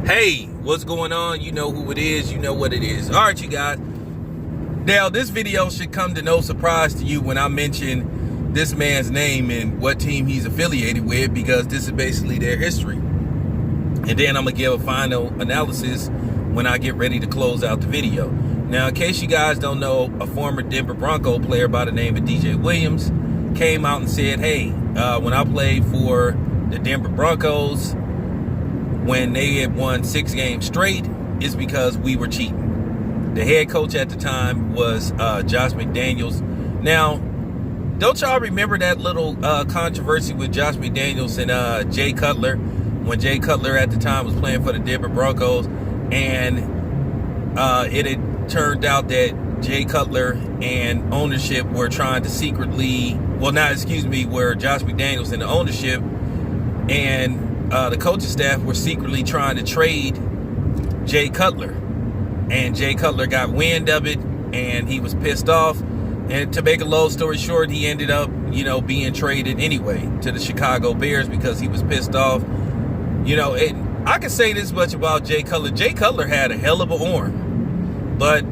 Hey, what's going on? You know who it is. You know what it is. All right, you guys. Now, this video should come to no surprise to you when I mention this man's name and what team he's affiliated with, because this is basically their history. And then I'm going to give a final analysis when I get ready to close out the video. Now, in case you guys don't know, a former Denver Bronco player by the name of DJ Williams came out and said, hey, when I played for the Denver Broncos, when they had won 6 games straight, it's because we were cheating. The head coach at the time was Josh McDaniels. Now, don't y'all remember that little controversy with Josh McDaniels and Jay Cutler, when Jay Cutler at the time was playing for the Denver Broncos, and it had turned out that Jay Cutler and ownership were trying to secretly, where Josh McDaniels and the ownership and the coaching staff were secretly trying to trade Jay Cutler, and Jay Cutler got wind of it and he was pissed off, and to make a long story short, he ended up being traded anyway to the Chicago Bears because he was pissed off. I can say this much about Jay Cutler. Jay Cutler had a hell of an arm, but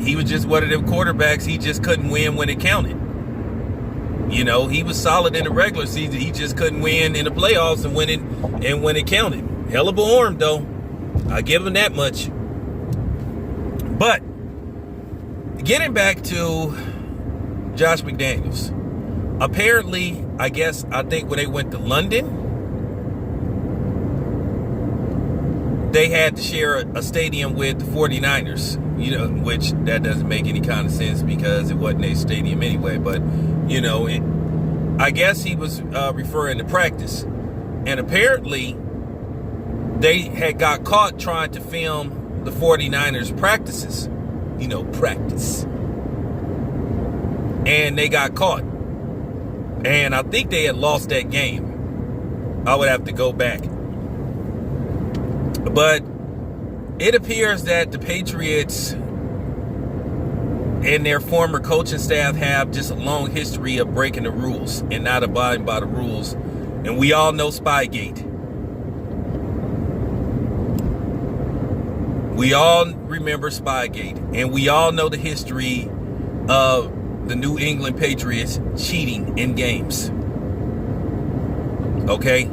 he was just one of them quarterbacks. He just couldn't win when it counted. He was solid in the regular season. He just couldn't win in the playoffs and when it counted. Hell of an arm, though. I give him that much. But getting back to Josh McDaniels. Apparently, I think when they went to London, they had to share a stadium with the 49ers, which that doesn't make any kind of sense because it wasn't a stadium anyway. But, I guess he was referring to practice. And apparently, they had got caught trying to film the 49ers practices. Practice. And they got caught. And I think they had lost that game. I would have to go back. But it appears that the Patriots and their former coaching staff have just a long history of breaking the rules and not abiding by the rules. And we all know Spygate. We all remember Spygate. And we all know the history of the New England Patriots cheating in games. Okay?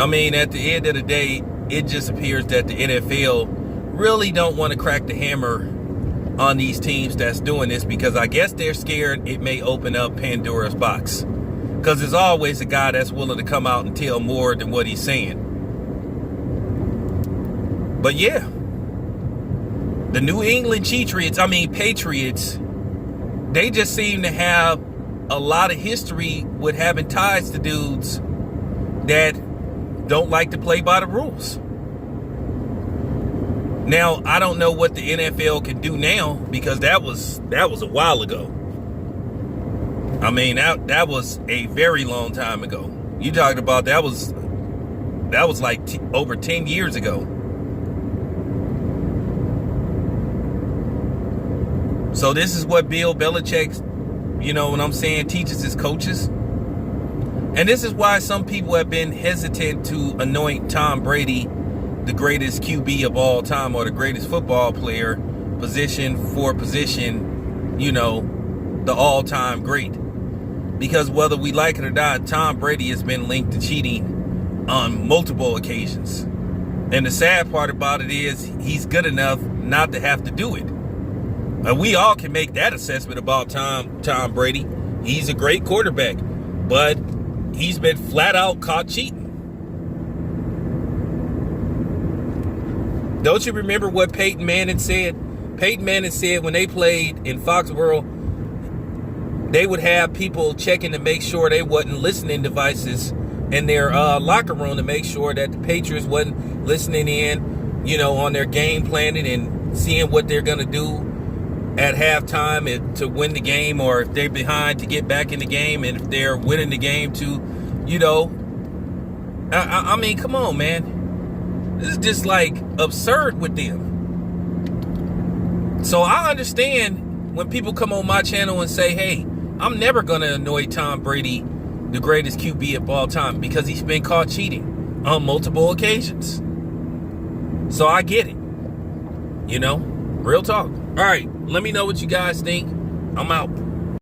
I mean, at the end of the day, it just appears that the NFL really don't want to crack the hammer on these teams that's doing this, because I guess they're scared it may open up Pandora's box. Because there's always a guy that's willing to come out and tell more than what he's saying. But yeah, the New England Patriots, they just seem to have a lot of history with having ties to dudes that don't like to play by the rules. Now, I don't know what the NFL can do now, because that was a while ago. I mean, that was a very long time ago. You talked about that was like over 10 years ago. So this is what Bill Belichick, what I'm saying, teaches his coaches. And this is why some people have been hesitant to anoint Tom Brady the greatest QB of all time, or the greatest football player, position for position, the all-time great. Because whether we like it or not, Tom Brady has been linked to cheating on multiple occasions. And the sad part about it is he's good enough not to have to do it. And we all can make that assessment about Tom Brady. He's a great quarterback, but he's been flat out caught cheating. Don't you remember what Peyton Manning said? Peyton Manning said when they played in Foxborough, they would have people checking to make sure they wasn't listening devices in their locker room to make sure that the Patriots wasn't listening in, on their game planning and seeing what they're going to do at halftime to win the game, or if they're behind to get back in the game, and if they're winning the game to, I mean, come on, man. This is just like absurd with them. So I understand when people come on my channel and say, hey, I'm never going to anoint Tom Brady the greatest QB of all time because he's been caught cheating on multiple occasions. So I get it. You know, real talk. All right, let me know what you guys think. I'm out.